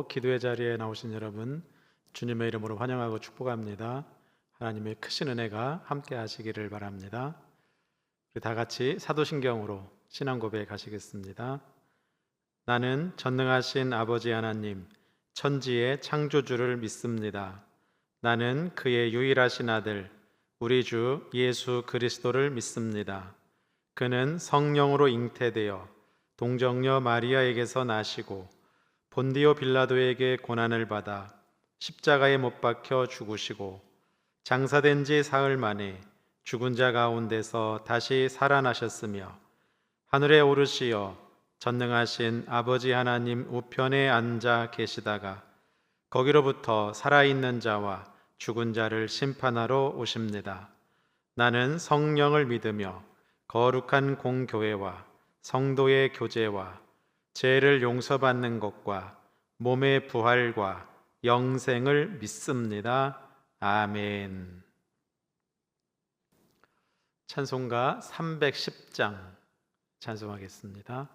믿고 기도의 자리에 나오신 여러분, 주님의 이름으로 환영하고 축복합니다. 하나님의 크신 은혜가 함께 하시기를 바랍니다. 우리 다 같이 사도신경으로 신앙 고백하시겠습니다. 나는 전능하신 아버지 하나님, 천지의 창조주를 믿습니다. 나는 그의 유일하신 아들, 우리 주 예수 그리스도를 믿습니다. 그는 성령으로 잉태되어 동정녀 마리아에게서 나시고 본디오 빌라도에게 고난을 받아 십자가에 못 박혀 죽으시고 장사된 지 사흘 만에 죽은 자 가운데서 다시 살아나셨으며 하늘에 오르시어 전능하신 아버지 하나님 우편에 앉아 계시다가 거기로부터 살아있는 자와 죽은 자를 심판하러 오십니다. 나는 성령을 믿으며 거룩한 공교회와 성도의 교제와 죄를 용서받는 것과 몸의 부활과 영생을 믿습니다. 아멘. 찬송가 310장 찬송하겠습니다.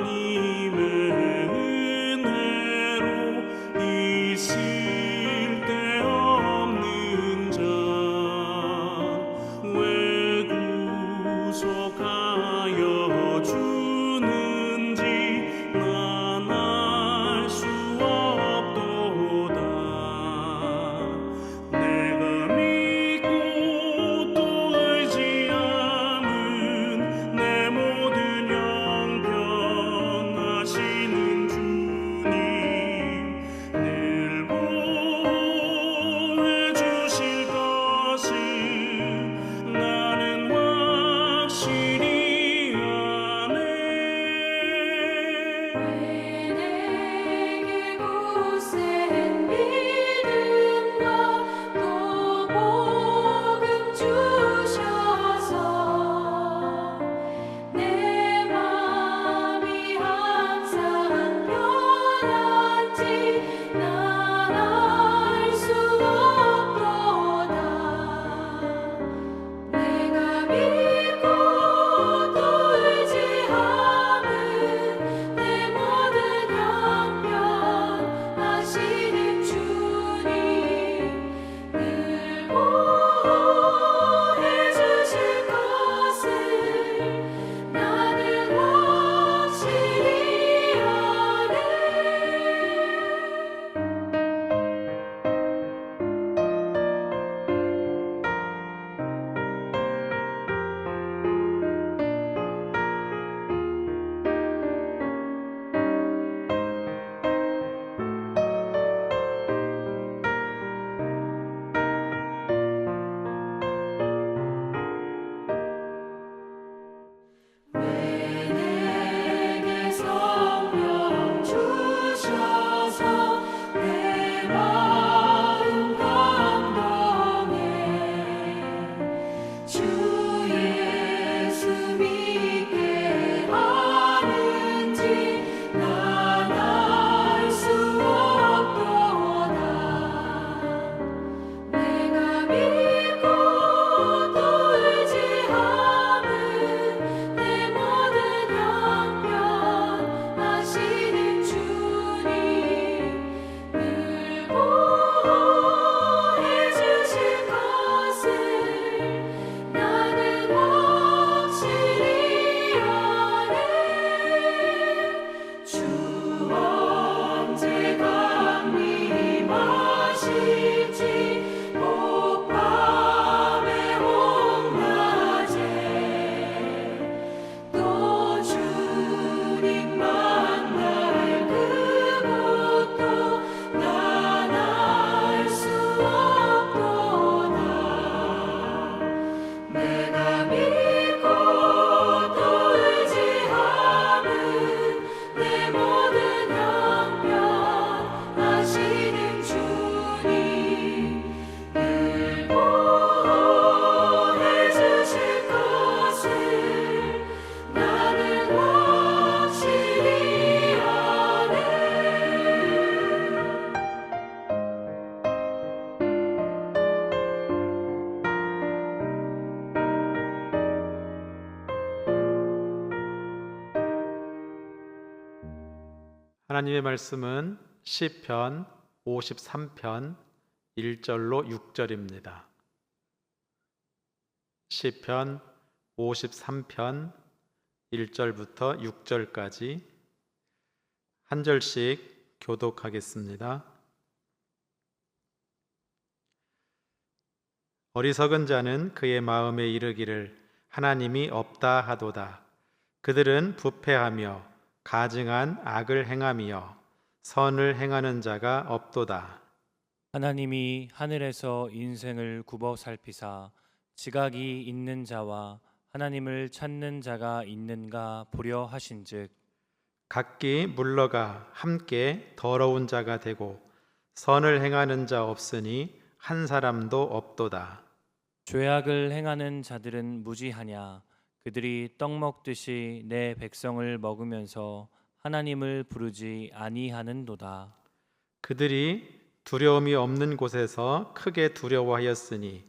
하나님의 은혜로 하나님의 말씀은 시편 53편 1절로 6절입니다. 시편 53편 1절부터 6절까지 한 절씩 교독하겠습니다. 어리석은 자는 그의 마음에 이르기를 하나님이 없다 하도다. 그들은 부패하며 가증한 악을 행하며 선을 행하는 자가 없도다. 하나님이 하늘에서 인생을 굽어 살피사 지각이 있는 자와 하나님을 찾는 자가 있는가 보려 하신즉 각기 물러가 함께 더러운 자가 되고 선을 행하는 자 없으니 한 사람도 없도다. 죄악을 행하는 자들은 무지하냐 그들이 떡 먹듯이 내 백성을 먹으면서 하나님을 부르지 아니하는도다. 그들이 두려움이 없는 곳에서 크게 두려워하였으니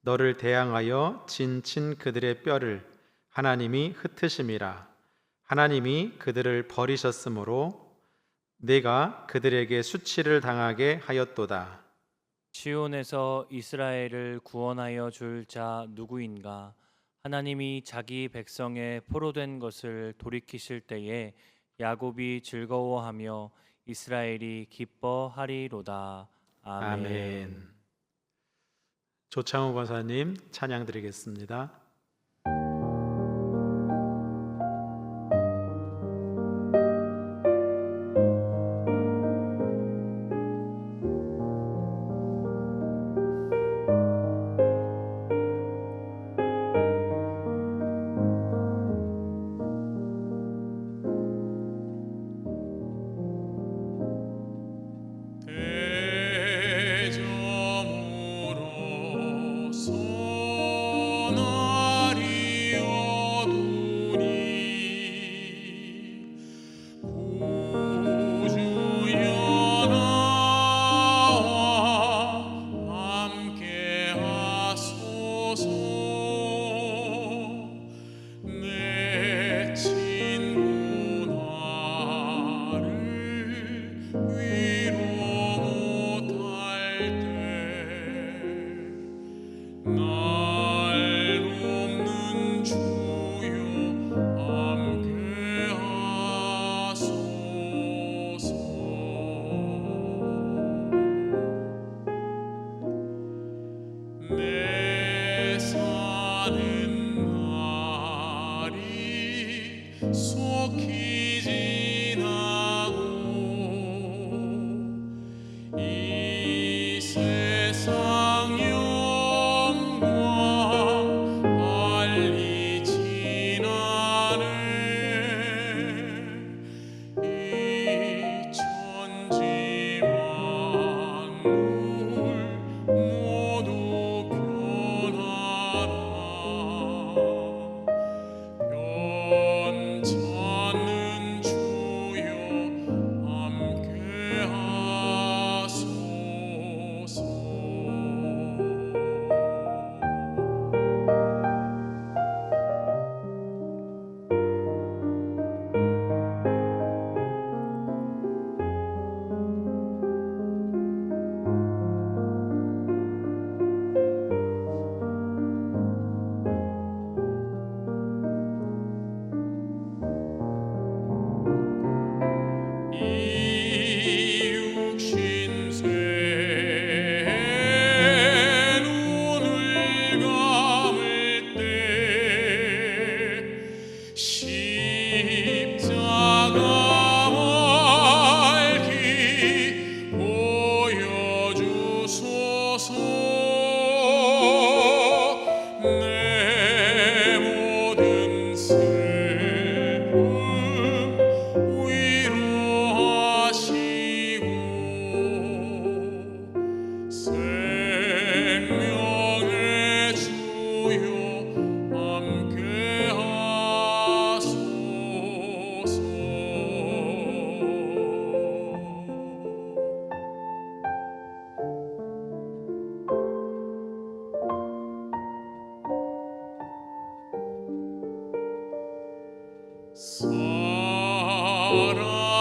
너를 대항하여 진친 그들의 뼈를 하나님이 흩으심이라. 하나님이 그들을 버리셨으므로 내가 그들에게 수치를 당하게 하였도다. 시온에서 이스라엘을 구원하여 줄 자 누구인가? 하나님이 자기 백성의 포로된 것을 돌이키실 때에 야곱이 즐거워하며 이스라엘이 기뻐하리로다. 아멘. 아멘. 조창우 권사님 찬양 드리겠습니다.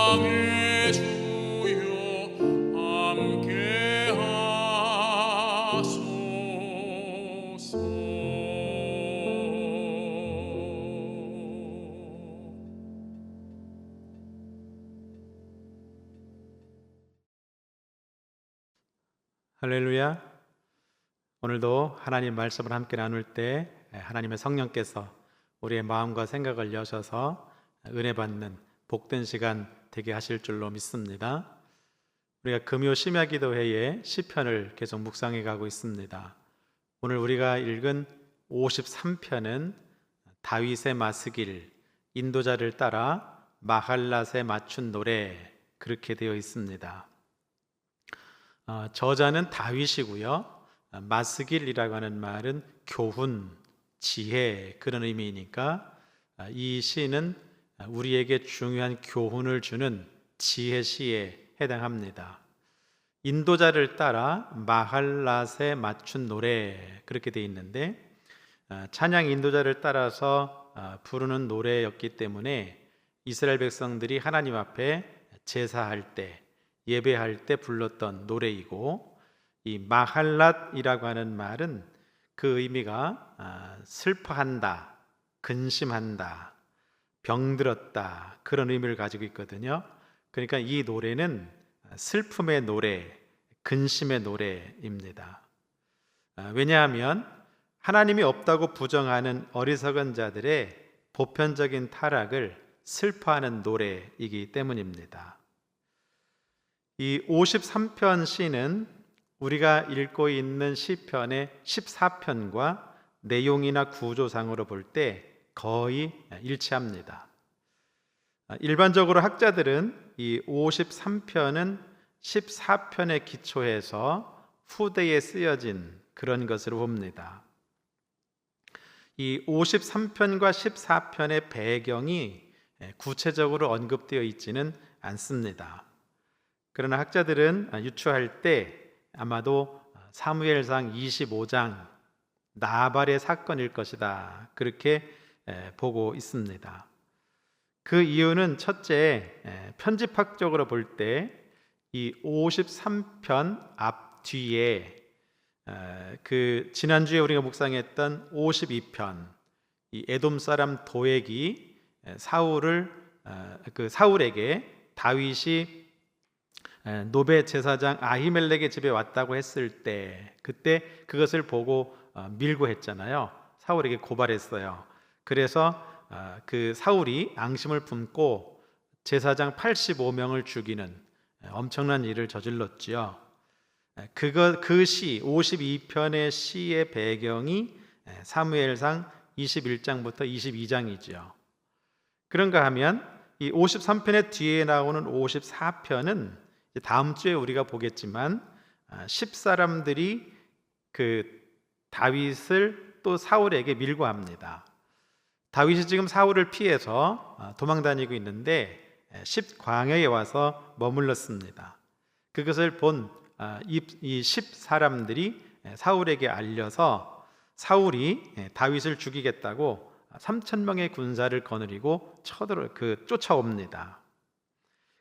사랑의 할렐루야. 오늘도 하나님 말씀을 함께 나눌 때 하나님의 성령께서 우리의 마음과 생각을 여셔서 은혜 받는 복된 시간 되게 하실 줄로 믿습니다. 우리가 금요 심야 기도회에 시편을 계속 묵상해 가고 있습니다. 오늘 우리가 읽은 53편은 다윗의 마스길, 인도자를 따라 마할랏에 맞춘 노래, 그렇게 되어 있습니다. 저자는 다윗이고요. 마스길이라고 하는 말은 교훈, 지혜, 그런 의미이니까 이 시는 우리에게 중요한 교훈을 주는 지혜 시에 해당합니다. 인도자를 따라 마할랏에 맞춘 노래, 그렇게 되어 있는데 찬양 인도자를 따라서 부르는 노래였기 때문에 이스라엘 백성들이 하나님 앞에 제사할 때, 예배할 때 불렀던 노래이고, 이 마할랏이라고 하는 말은 그 의미가 슬퍼한다, 근심한다, 병들었다, 그런 의미를 가지고 있거든요. 그러니까 이 노래는 슬픔의 노래, 근심의 노래입니다. 왜냐하면 하나님이 없다고 부정하는 어리석은 자들의 보편적인 타락을 슬퍼하는 노래이기 때문입니다. 이 53편 시는 우리가 읽고 있는 시편의 14편과 내용이나 구조상으로 볼 때 거의 일치합니다. 일반적으로 학자들은 이 53편은 14편에 기초해서 후대에 쓰여진 그런 것으로 봅니다. 이 53편과 14편의 배경이 구체적으로 언급되어 있지는 않습니다. 그러나 학자들은 유추할 때 아마도 사무엘상 25장 나발의 사건일 것이다, 그렇게 보고 있습니다. 그 이유는 첫째, 편집학적으로 볼 때 이 53편 앞뒤에 그 지난주에 우리가 묵상했던 52편, 이 에돔 사람 도액이 사울에게 다윗이 노베 제사장 아히멜렉의 집에 왔다고 했을 때, 그때 그것을 보고 밀고 했잖아요. 사울에게 고발했어요. 그래서 그 사울이 앙심을 품고 제사장 85명을 죽이는 엄청난 일을 저질렀지요. 그 시 52편의 시의 배경이 사무엘상 21장부터 22장이죠. 그런가 하면 이 53편의 뒤에 나오는 54편은 다음 주에 우리가 보겠지만 10사람들이 그 다윗을 또 사울에게 밀고 합니다. 다윗이 지금 사울을 피해서 도망다니고 있는데 10광야에 와서 머물렀습니다. 그것을 본 이 10사람들이 사울에게 알려서 사울이 다윗을 죽이겠다고 3,000명의 군사를 거느리고 쫓아옵니다.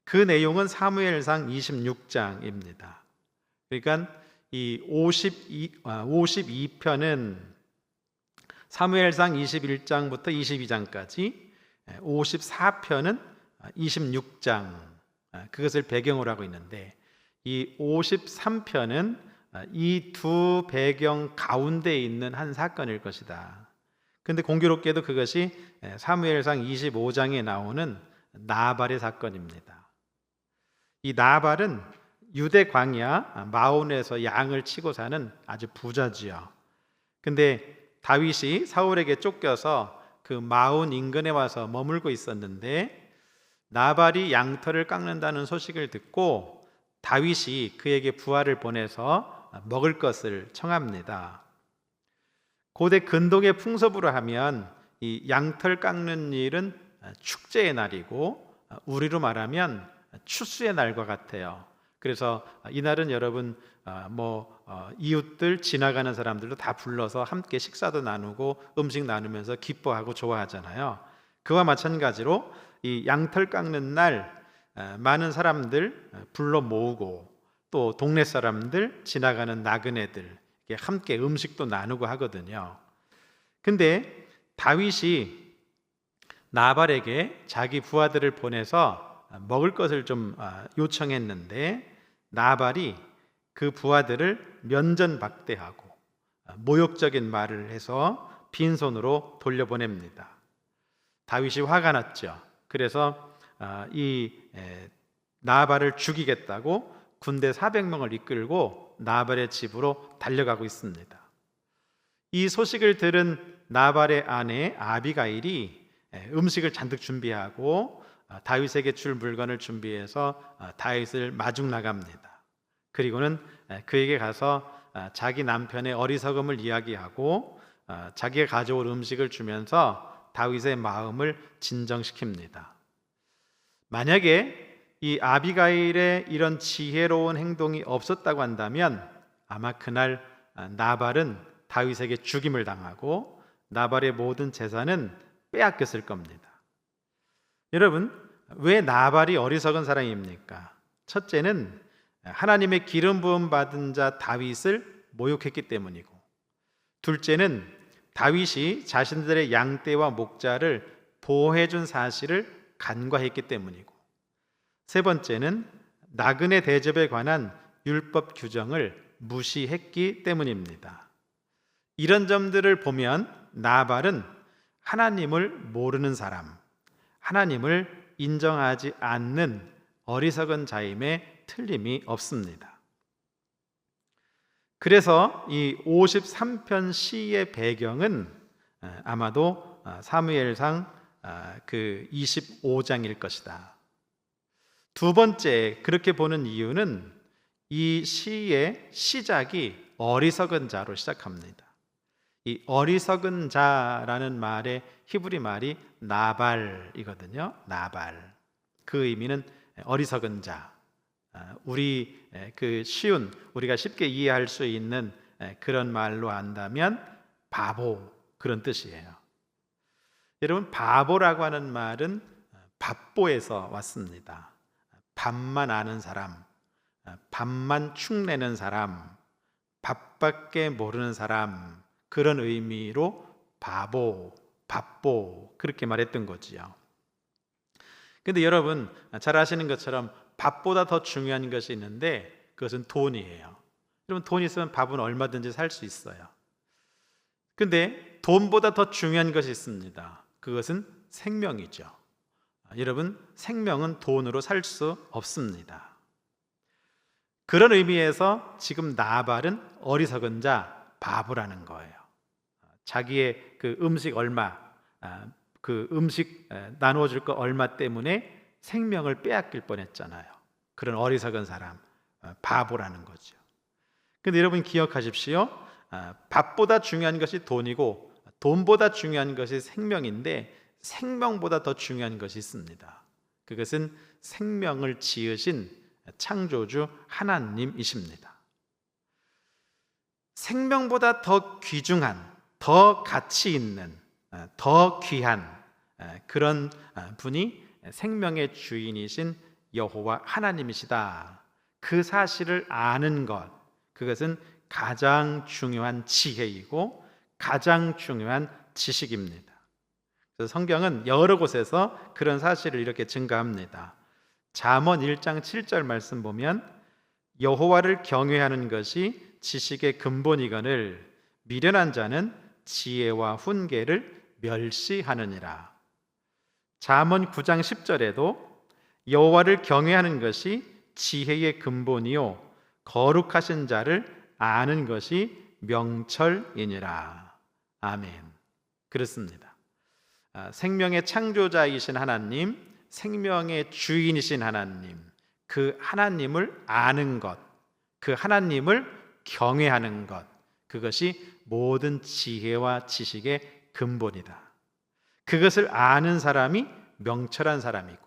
그 내용은 사무엘상 26장입니다. 그러니까 이 52편은 사무엘상 21장부터 22장까지, 54편은 26장, 그것을 배경으로 하고 있는데, 이 53편은 이 두 배경 가운데에 있는 한 사건일 것이다. 그런데 공교롭게도 그것이 사무엘상 25장에 나오는 나발의 사건입니다. 이 나발은 유대 광야 마온에서 양을 치고 사는 아주 부자지요. 근데 다윗이 사울에게 쫓겨서 그 마온 인근에 와서 머물고 있었는데, 나발이 양털을 깎는다는 소식을 듣고 다윗이 그에게 부하를 보내서 먹을 것을 청합니다. 고대 근동의 풍습으로 하면 이 양털 깎는 일은 축제의 날이고, 우리로 말하면 추수의 날과 같아요. 그래서 이날은 여러분 이웃들, 지나가는 사람들도 다 불러서 함께 식사도 나누고 음식 나누면서 기뻐하고 좋아하잖아요. 그와 마찬가지로 이 양털 깎는 날 많은 사람들 불러 모으고, 또 동네 사람들, 지나가는 나그네들 함께 음식도 나누고 하거든요. 근데 다윗이 나발에게 자기 부하들을 보내서 먹을 것을 좀 요청했는데, 나발이 그 부하들을 면전박대하고 모욕적인 말을 해서 빈손으로 돌려보냅니다. 다윗이 화가 났죠. 그래서 이 나발을 죽이겠다고 군대 400명을 이끌고 나발의 집으로 달려가고 있습니다. 이 소식을 들은 나발의 아내 아비가일이 음식을 잔뜩 준비하고 다윗에게 줄 물건을 준비해서 다윗을 마중 나갑니다. 그리고는 그에게 가서 자기 남편의 어리석음을 이야기하고 자기가 가져올 음식을 주면서 다윗의 마음을 진정시킵니다. 만약에 이 아비가일의 이런 지혜로운 행동이 없었다고 한다면 아마 그날 나발은 다윗에게 죽임을 당하고 나발의 모든 재산은 빼앗겼을 겁니다. 여러분, 왜 나발이 어리석은 사람입니까? 첫째는 하나님의 기름 부음 받은 자 다윗을 모욕했기 때문이고, 둘째는 다윗이 자신들의 양떼와 목자를 보호해 준 사실을 간과했기 때문이고, 세 번째는 나그네 대접에 관한 율법 규정을 무시했기 때문입니다. 이런 점들을 보면 나발은 하나님을 모르는 사람, 하나님을 인정하지 않는 어리석은 자임에 틀림이 없습니다. 그래서 이 53편 시의 배경은 아마도 사무엘상 그 25장일 것이다. 두 번째, 그렇게 보는 이유는 이 시의 시작이 어리석은 자로 시작합니다. 이 어리석은 자라는 말의 히브리 말이 나발이거든요. 나발. 그 의미는 어리석은 자. 우리 우리가 쉽게 이해할 수 있는 그런 말로 한다면 바보, 그런 뜻이에요. 여러분, 바보라고 하는 말은 밥보에서 왔습니다. 밥만 아는 사람, 밥만 축내는 사람, 밥밖에 모르는 사람, 그런 의미로 바보, 밥보 그렇게 말했던 거지요. 근데 여러분 잘 아시는 것처럼 밥보다 더 중요한 것이 있는데 그것은 돈이에요. 여러분, 돈 있으면 밥은 얼마든지 살 수 있어요. 근데 돈보다 더 중요한 것이 있습니다. 그것은 생명이죠. 여러분, 생명은 돈으로 살 수 없습니다. 그런 의미에서 지금 나발은 어리석은 자, 바보라는 거예요. 자기의 그 음식 얼마, 그 음식 나누어 줄 거 얼마 때문에 생명을 빼앗길 뻔했잖아요. 그런 어리석은 사람, 바보라는 거죠. 근데 여러분 기억하십시오. 밥보다 중요한 것이 돈이고 돈보다 중요한 것이 생명인데 생명보다 더 중요한 것이 있습니다. 그것은 생명을 지으신 창조주 하나님이십니다. 생명보다 더 귀중한, 더 가치 있는, 더 귀한 그런 분이 생명의 주인이신 여호와 하나님이시다. 그 사실을 아는 것, 그것은 가장 중요한 지혜이고 가장 중요한 지식입니다. 그래서 성경은 여러 곳에서 그런 사실을 이렇게 증가합니다. 잠언 1장 7절 말씀 보면 여호와를 경외하는 것이 지식의 근본이거늘 미련한 자는 지혜와 훈계를 멸시하느니라. 잠언 9장 10절에도 여호와를 경외하는 것이 지혜의 근본이요 거룩하신 자를 아는 것이 명철이니라. 아멘. 그렇습니다. 생명의 창조자이신 하나님, 생명의 주인이신 하나님, 그 하나님을 아는 것, 그 하나님을 경외하는 것, 그것이 모든 지혜와 지식의 근본이다. 그것을 아는 사람이 명철한 사람이고,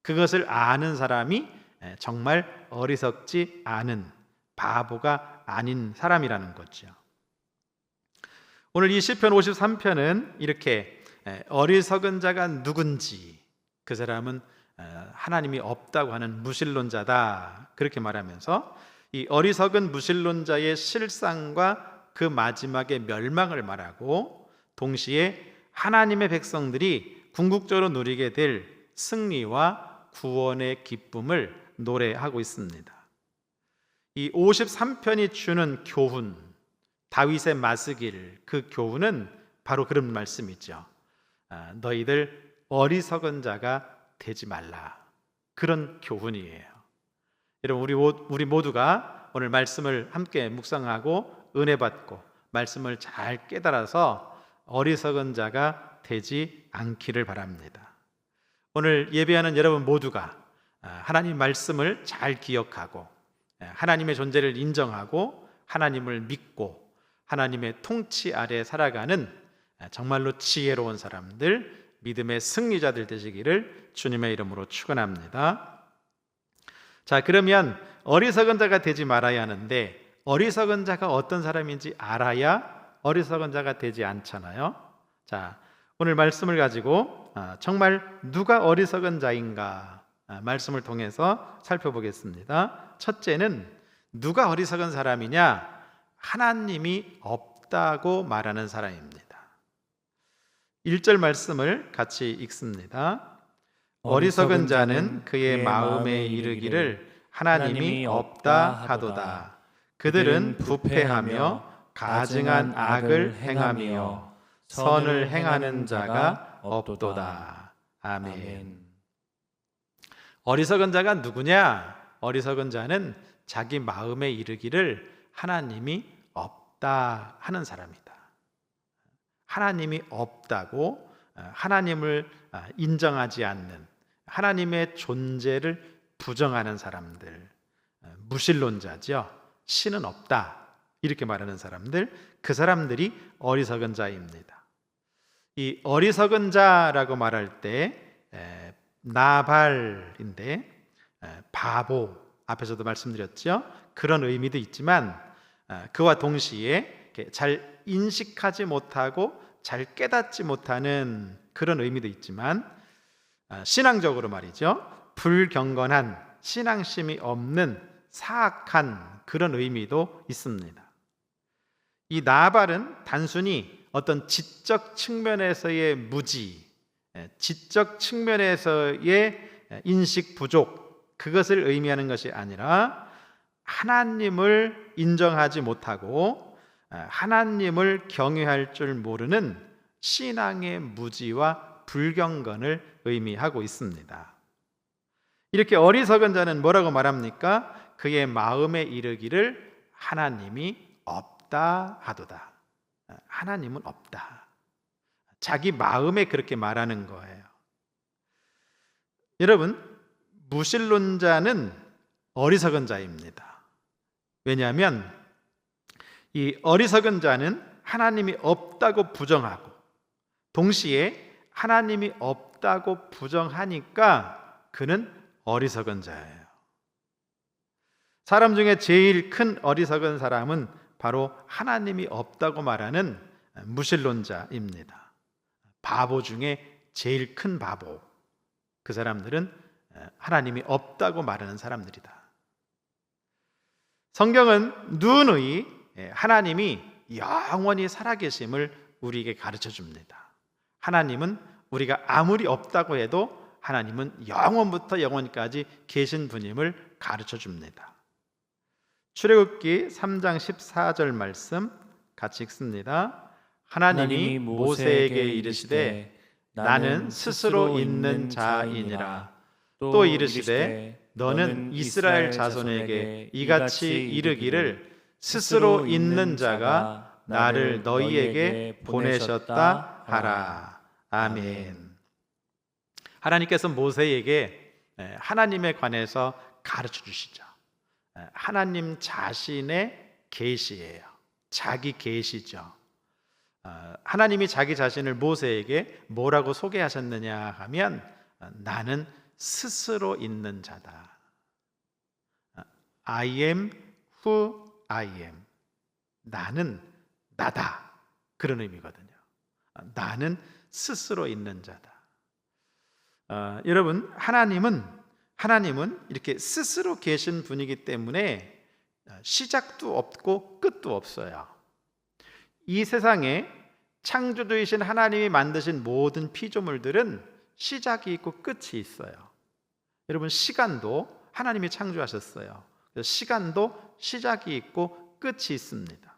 그것을 아는 사람이 정말 어리석지 않은 바보가 아닌 사람이라는 거죠. 오늘 이 시편 53편은 이렇게 어리석은 자가 누군지, 그 사람은 하나님이 없다고 하는 무신론자다, 그렇게 말하면서 이 어리석은 무신론자의 실상과 그 마지막의 멸망을 말하고, 동시에 하나님의 백성들이 궁극적으로 누리게 될 승리와 구원의 기쁨을 노래하고 있습니다. 이 53편이 주는 교훈, 다윗의 마스길, 그 교훈은 바로 그런 말씀이죠. 너희들 어리석은 자가 되지 말라. 그런 교훈이에요. 여러분, 우리 모두가 오늘 말씀을 함께 묵상하고 은혜 받고 말씀을 잘 깨달아서 어리석은 자가 되지 않기를 바랍니다. 오늘 예배하는 여러분 모두가 하나님 말씀을 잘 기억하고 하나님의 존재를 인정하고 하나님을 믿고 하나님의 통치 아래 살아가는 정말로 지혜로운 사람들, 믿음의 승리자들 되시기를 주님의 이름으로 축원합니다. 자, 그러면 어리석은 자가 되지 말아야 하는데 어리석은 자가 어떤 사람인지 알아야 어리석은 자가 되지 않잖아요. 자, 오늘 말씀을 가지고 정말 누가 어리석은 자인가 말씀을 통해서 살펴보겠습니다. 첫째는 누가 어리석은 사람이냐? 하나님이 없다고 말하는 사람입니다. 1절 말씀을 같이 읽습니다. 어리석은 자는 그의 마음에 이르기를 하나님이 없다 하도다. 그들은 부패하며 가증한 악을 행하며 선을 행하는 자가 없도다. 아멘. 어리석은 자가 누구냐? 어리석은 자는 자기 마음에 이르기를 하나님이 없다 하는 사람이다. 하나님이 없다고 하나님을 인정하지 않는, 하나님의 존재를 부정하는 사람들, 무신론자죠. 신은 없다 이렇게 말하는 사람들, 그 사람들이 어리석은 자입니다. 이 어리석은 자라고 말할 때 나발인데 바보, 앞에서도 말씀드렸죠. 그런 의미도 있지만 그와 동시에 잘 인식하지 못하고 잘 깨닫지 못하는 그런 의미도 있지만 신앙적으로 말이죠, 불경건한, 신앙심이 없는 사악한 그런 의미도 있습니다. 이 나발은 단순히 어떤 지적 측면에서의 무지, 지적 측면에서의 인식 부족, 그것을 의미하는 것이 아니라 하나님을 인정하지 못하고 하나님을 경외할 줄 모르는 신앙의 무지와 불경건을 의미하고 있습니다. 이렇게 어리석은 자는 뭐라고 말합니까? 그의 마음에 이르기를 하나님이 없다 하도다. 하나님은 없다. 자기 마음에 그렇게 말하는 거예요. 여러분, 무신론자는 어리석은 자입니다. 왜냐하면 이 어리석은 자는 하나님이 없다고 부정하고 동시에 하나님이 없다고 부정하니까 그는 어리석은 자예요. 사람 중에 제일 큰 어리석은 사람은 바로 하나님이 없다고 말하는 무신론자입니다. 바보 중에 제일 큰 바보, 그 사람들은 하나님이 없다고 말하는 사람들이다. 성경은 누누이 하나님이 영원히 살아계심을 우리에게 가르쳐 줍니다. 하나님은 우리가 아무리 없다고 해도 하나님은 영원부터 영원까지 계신 분임을 가르쳐 줍니다. 출애굽기 3장 14절 말씀 같이 읽습니다. 하나님이 모세에게 이르시되 나는 스스로 있는 자이니라. 또 이르시되 너는 이스라엘 자손에게 이같이 이르기를 스스로 있는 자가 나를 너희에게 보내셨다 하라. 아멘. 하나님께서 모세에게 하나님에 관해서 가르쳐 주시죠. 하나님 자신의 계시예요. 자기 계시죠. 하나님이 자기 자신을 모세에게 뭐라고 소개하셨느냐 하면 나는 스스로 있는 자다. I am who I am. 나는 나다. 그런 의미거든요. 나는 스스로 있는 자다. 여러분, 하나님은 이렇게 스스로 계신 분이기 때문에 시작도 없고 끝도 없어요. 이 세상에 창조주이신 하나님이 만드신 모든 피조물들은 시작이 있고 끝이 있어요. 여러분, 시간도 하나님이 창조하셨어요. 그래서 시간도 시작이 있고 끝이 있습니다.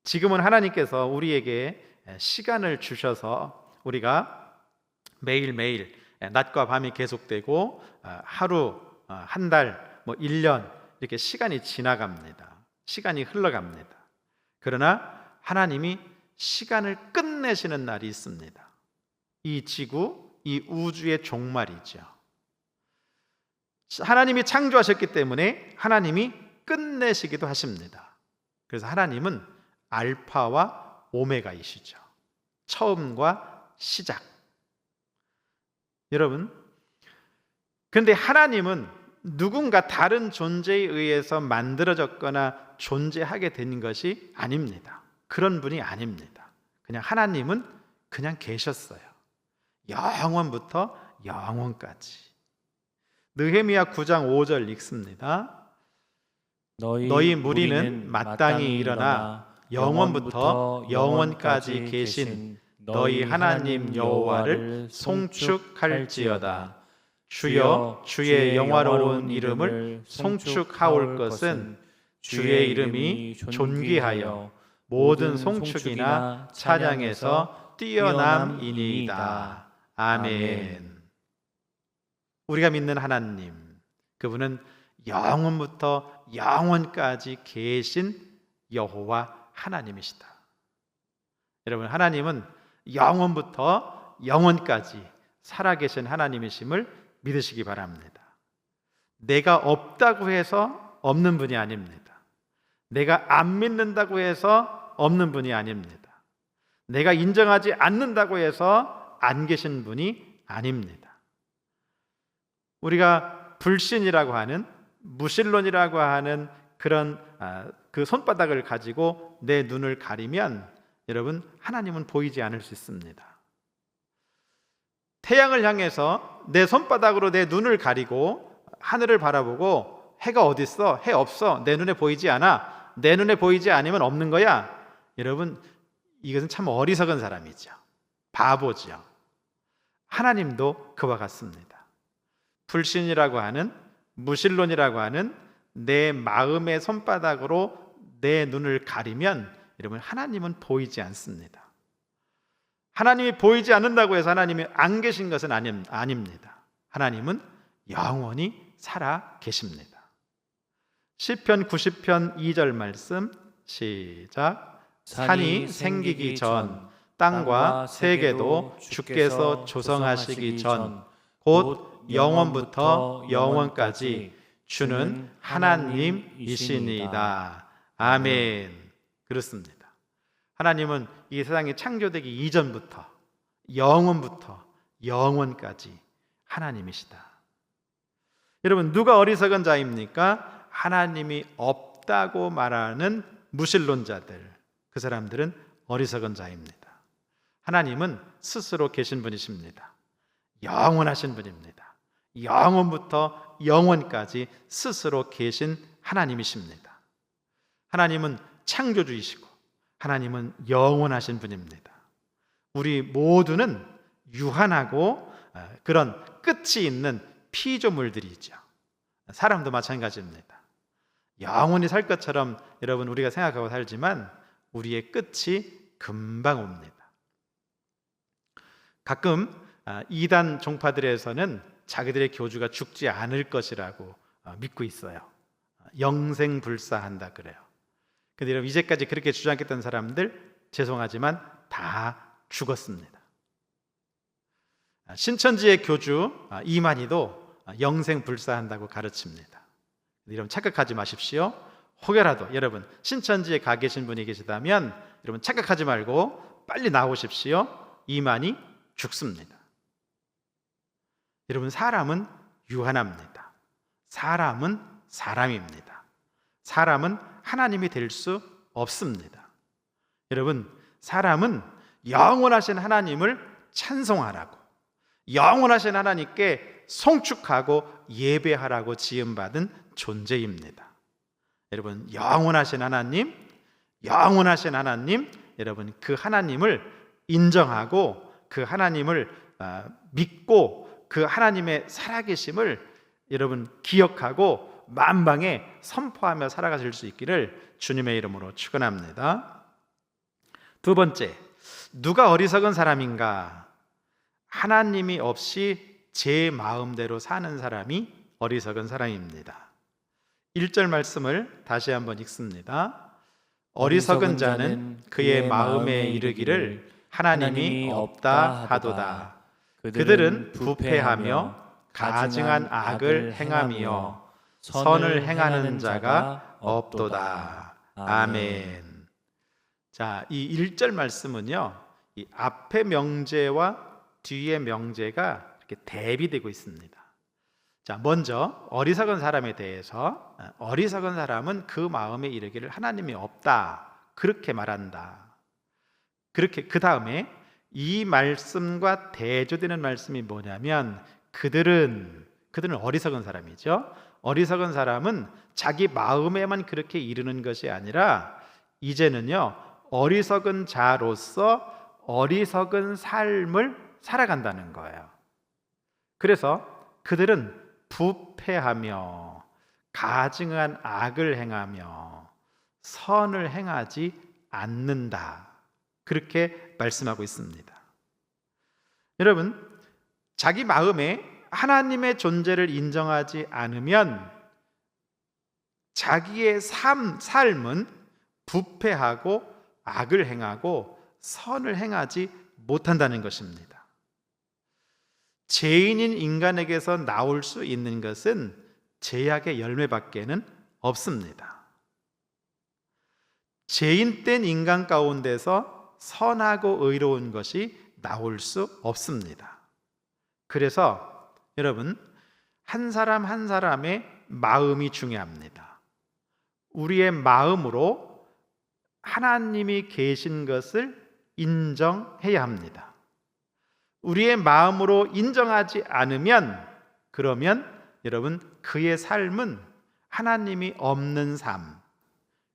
지금은 하나님께서 우리에게 시간을 주셔서 우리가 매일매일 낮과 밤이 계속되고 하루, 한 달, 1년 이렇게 시간이 지나갑니다. 시간이 흘러갑니다. 그러나 하나님이 시간을 끝내시는 날이 있습니다. 이 지구, 이 우주의 종말이죠. 하나님이 창조하셨기 때문에 하나님이 끝내시기도 하십니다. 그래서 하나님은 알파와 오메가이시죠. 처음과 시작. 여러분, 그런데 하나님은 누군가 다른 존재에 의해서 만들어졌거나 존재하게 된 것이 아닙니다. 그런 분이 아닙니다. 그냥 하나님은 그냥 계셨어요. 영원부터 영원까지. 느헤미야 9장 5절 읽습니다. 너희 무리는 마땅히 일어나 영원부터 영원까지 계신 너희 하나님 여호와를 송축할지어다. 주여 주의 영화로운 이름을 송축하올 것은 주의 이름이 존귀하여 모든 송축이나 찬양에서 뛰어남이니이다. 아멘. 우리가 믿는 하나님, 그분은 영원부터 영원까지 계신 여호와 하나님이시다. 여러분, 하나님은 영원부터 영원까지 살아계신 하나님이심을 믿으시기 바랍니다. 내가 없다고 해서 없는 분이 아닙니다. 내가 안 믿는다고 해서 없는 분이 아닙니다. 내가 인정하지 않는다고 해서 안 계신 분이 아닙니다. 우리가 불신이라고 하는, 무신론이라고 하는 그런 그 손바닥을 가지고 내 눈을 가리면 여러분, 하나님은 보이지 않을 수 있습니다. 태양을 향해서 내 손바닥으로 내 눈을 가리고 하늘을 바라보고 해가 어디 있어? 해 없어. 내 눈에 보이지 않아. 내 눈에 보이지 않으면 없는 거야. 여러분, 이것은 참 어리석은 사람이죠. 바보죠. 하나님도 그와 같습니다. 불신이라고 하는, 무신론이라고 하는 내 마음의 손바닥으로 내 눈을 가리면 여러분, 하나님은 보이지 않습니다. 하나님이 보이지 않는다고 해서 하나님이 안 계신 것은 아닙니다. 하나님은 영원히 살아 계십니다. 시편 90편 2절 말씀 시작. 산이 생기기 전 땅과 세계도 주께서 조성하시기 전 곧 영원부터 영원까지 주는 하나님이시니이다. 아멘. 그렇습니다. 하나님은 이 세상이 창조되기 이전부터 영원부터 영원까지 하나님이시다. 여러분, 누가 어리석은 자입니까? 하나님이 없다고 말하는 무신론자들, 그 사람들은 어리석은 자입니다. 하나님은 스스로 계신 분이십니다. 영원하신 분입니다. 영원부터 영원까지 스스로 계신 하나님이십니다. 하나님은 창조주이시고 하나님은 영원하신 분입니다. 우리 모두는 유한하고 그런 끝이 있는 피조물들이죠. 사람도 마찬가지입니다. 영원히 살 것처럼 여러분 우리가 생각하고 살지만 우리의 끝이 금방 옵니다. 가끔 이단 종파들에서는 자기들의 교주가 죽지 않을 것이라고 믿고 있어요. 영생불사한다 그래요. 근데 여러분, 이제까지 그렇게 주장했던 사람들 죄송하지만 다 죽었습니다. 신천지의 교주 이만희도 영생불사한다고 가르칩니다. 여러분, 착각하지 마십시오. 혹여라도 여러분 신천지에 가 계신 분이 계시다면 여러분 착각하지 말고 빨리 나오십시오. 이만희 죽습니다. 여러분, 사람은 유한합니다. 사람은 사람입니다. 사람은 하나님이 될 수 없습니다. 여러분, 사람은 영원하신 하나님을 찬송하라고, 영원하신 하나님께 송축하고 예배하라고 지음받은 존재입니다. 여러분, 영원하신 하나님, 여러분 그 하나님을 인정하고 그 하나님을 믿고 그 하나님의 살아계심을 여러분 기억하고 만방에 선포하며 살아가실 수 있기를 주님의 이름으로 축원합니다. 두 번째, 누가 어리석은 사람인가? 하나님이 없이 제 마음대로 사는 사람이 어리석은 사람입니다. 1절 말씀을 다시 한번 읽습니다. 어리석은 자는 그의 마음에 이르기를 하나님이 없다 하도다. 그들은 부패하며 가증한 악을 행하며 선을 행하는 자가 없도다. 아멘. 자, 이 1절 말씀은요, 이 앞의 명제와 뒤의 명제가 이렇게 대비되고 있습니다. 자, 먼저 어리석은 사람에 대해서, 어리석은 사람은 그 마음에 이르기를 하나님이 없다, 그렇게 말한다. 그렇게 그 다음에 이 말씀과 대조되는 말씀이 뭐냐면, 그들은 어리석은 사람이죠. 어리석은 사람은 자기 마음에만 그렇게 이르는 것이 아니라 이제는요, 어리석은 자로서 어리석은 삶을 살아간다는 거예요. 그래서 그들은 부패하며 가증한 악을 행하며 선을 행하지 않는다, 그렇게 말씀하고 있습니다. 여러분, 자기 마음에 하나님의 존재를 인정하지 않으면 자기의 삶은 부패하고 악을 행하고 선을 행하지 못한다는 것입니다. 죄인인 인간에게서 나올 수 있는 것은 죄악의 열매밖에는 없습니다. 죄인된 인간 가운데서 선하고 의로운 것이 나올 수 없습니다. 그래서 여러분, 한 사람 한 사람의 마음이 중요합니다. 우리의 마음으로 하나님이 계신 것을 인정해야 합니다. 우리의 마음으로 인정하지 않으면, 그러면 여러분, 그의 삶은 하나님이 없는 삶,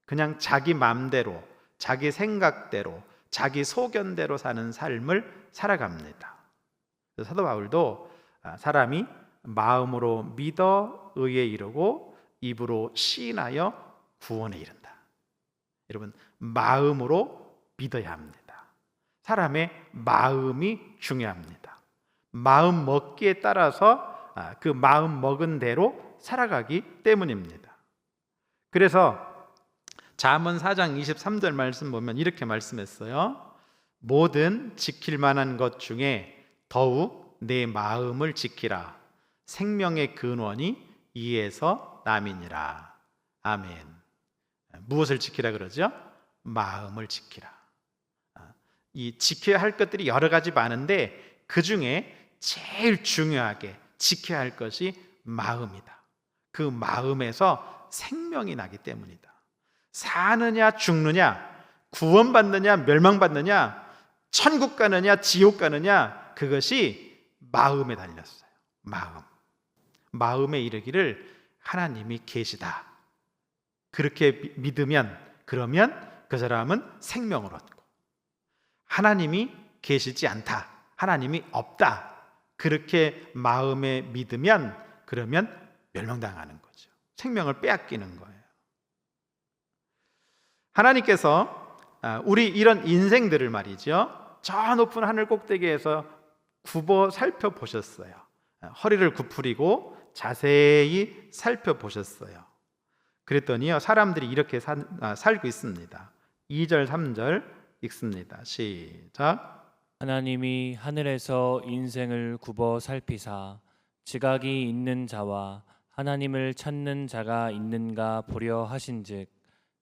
그냥 자기 마음대로, 자기 생각대로, 자기 소견대로 사는 삶을 살아갑니다. 사도 바울도 사람이 마음으로 믿어 의에 이르고 입으로 시인하여 구원에 이른다. 여러분, 마음으로 믿어야 합니다. 사람의 마음이 중요합니다. 마음 먹기에 따라서 그 마음 먹은 대로 살아가기 때문입니다. 그래서 잠언 4장 23절 말씀 보면 이렇게 말씀했어요. 모든 지킬 만한 것 중에 더욱 내 마음을 지키라. 생명의 근원이 이에서 남이니라. 아멘. 무엇을 지키라 그러죠? 마음을 지키라. 이 지켜야 할 것들이 여러 가지 많은데 그 중에 제일 중요하게 지켜야 할 것이 마음이다. 그 마음에서 생명이 나기 때문이다. 사느냐 죽느냐, 구원받느냐 멸망받느냐, 천국 가느냐 지옥 가느냐, 그것이 마음에 달렸어요. 마음에 이르기를 하나님이 계시다, 그렇게 믿으면, 그러면 그 사람은 생명을 얻고, 하나님이 계시지 않다, 하나님이 없다, 그렇게 마음에 믿으면, 그러면 멸망당하는 거죠. 생명을 빼앗기는 거예요. 하나님께서 우리 이런 인생들을 말이죠, 저 높은 하늘 꼭대기에서 굽어 살펴보셨어요. 허리를 굽히고 자세히 살펴보셨어요. 그랬더니요, 사람들이 이렇게 살고 있습니다. 2절 3절 읽습니다. 시작. 하나님이 하늘에서 인생을 굽어 살피사 지각이 있는 자와 하나님을 찾는 자가 있는가 보려 하신즉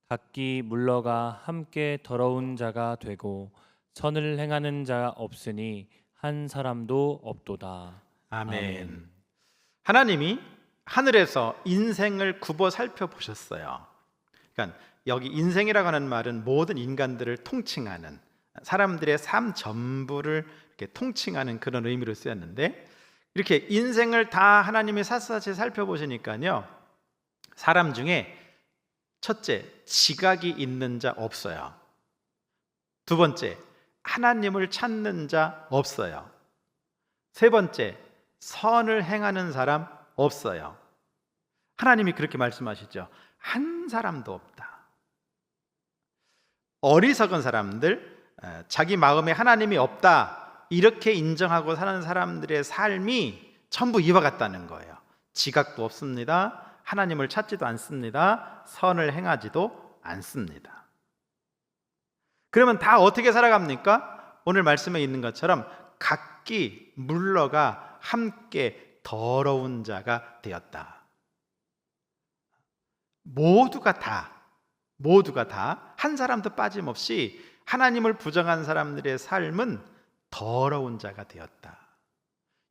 각기 물러가 함께 더러운 자가 되고 선을 행하는 자가 없으니 한 사람도 없도다. 아멘. 하나님이 하늘에서 인생을 굽어 살펴보셨어요. 그러니까 여기 인생이라고 하는 말은 모든 인간들을 통칭하는, 사람들의 삶 전부를 이렇게 통칭하는 그런 의미로 쓰였는데, 이렇게 인생을 다 하나님이 샅샅이 살펴보시니까요, 사람 중에 첫째, 지각이 있는 자 없어요. 두 번째, 하나님을 찾는 자 없어요. 세 번째, 선을 행하는 사람 없어요. 하나님이 그렇게 말씀하시죠. 한 사람도 없다. 어리석은 사람들, 자기 마음에 하나님이 없다 이렇게 인정하고 사는 사람들의 삶이 전부 이와 같다는 거예요. 지각도 없습니다. 하나님을 찾지도 않습니다. 선을 행하지도 않습니다. 그러면 다 어떻게 살아갑니까? 오늘 말씀에 있는 것처럼 각기 물러가 함께 더러운 자가 되었다. 모두가 다 한 사람도 빠짐없이 하나님을 부정한 사람들의 삶은 더러운 자가 되었다.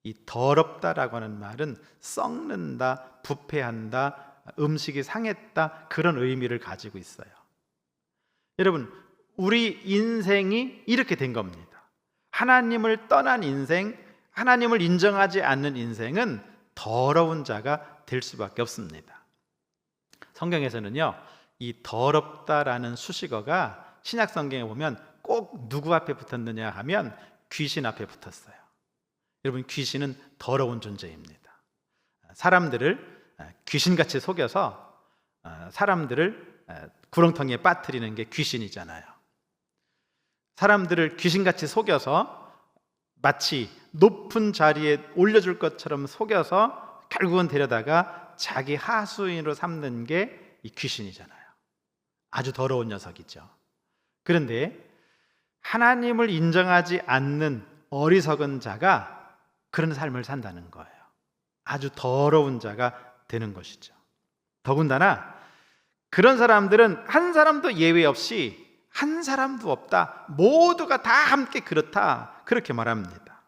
이 더럽다라고 하는 말은 썩는다, 부패한다, 음식이 상했다 그런 의미를 가지고 있어요. 여러분, 우리 인생이 이렇게 된 겁니다. 하나님을 떠난 인생, 하나님을 인정하지 않는 인생은 더러운 자가 될 수밖에 없습니다. 성경에서는요, 이 더럽다라는 수식어가 신약 성경에 보면 꼭 누구 앞에 붙었느냐 하면 귀신 앞에 붙었어요. 여러분, 귀신은 더러운 존재입니다. 사람들을 귀신같이 속여서 사람들을 구렁텅이에 빠뜨리는 게 귀신이잖아요. 사람들을 귀신같이 속여서 마치 높은 자리에 올려줄 것처럼 속여서 결국은 데려다가 자기 하수인으로 삼는 게 이 귀신이잖아요. 아주 더러운 녀석이죠. 그런데 하나님을 인정하지 않는 어리석은 자가 그런 삶을 산다는 거예요. 아주 더러운 자가 되는 것이죠. 더군다나 그런 사람들은 한 사람도 예외 없이 한 사람도 없다, 모두가 다 함께 그렇다, 그렇게 말합니다.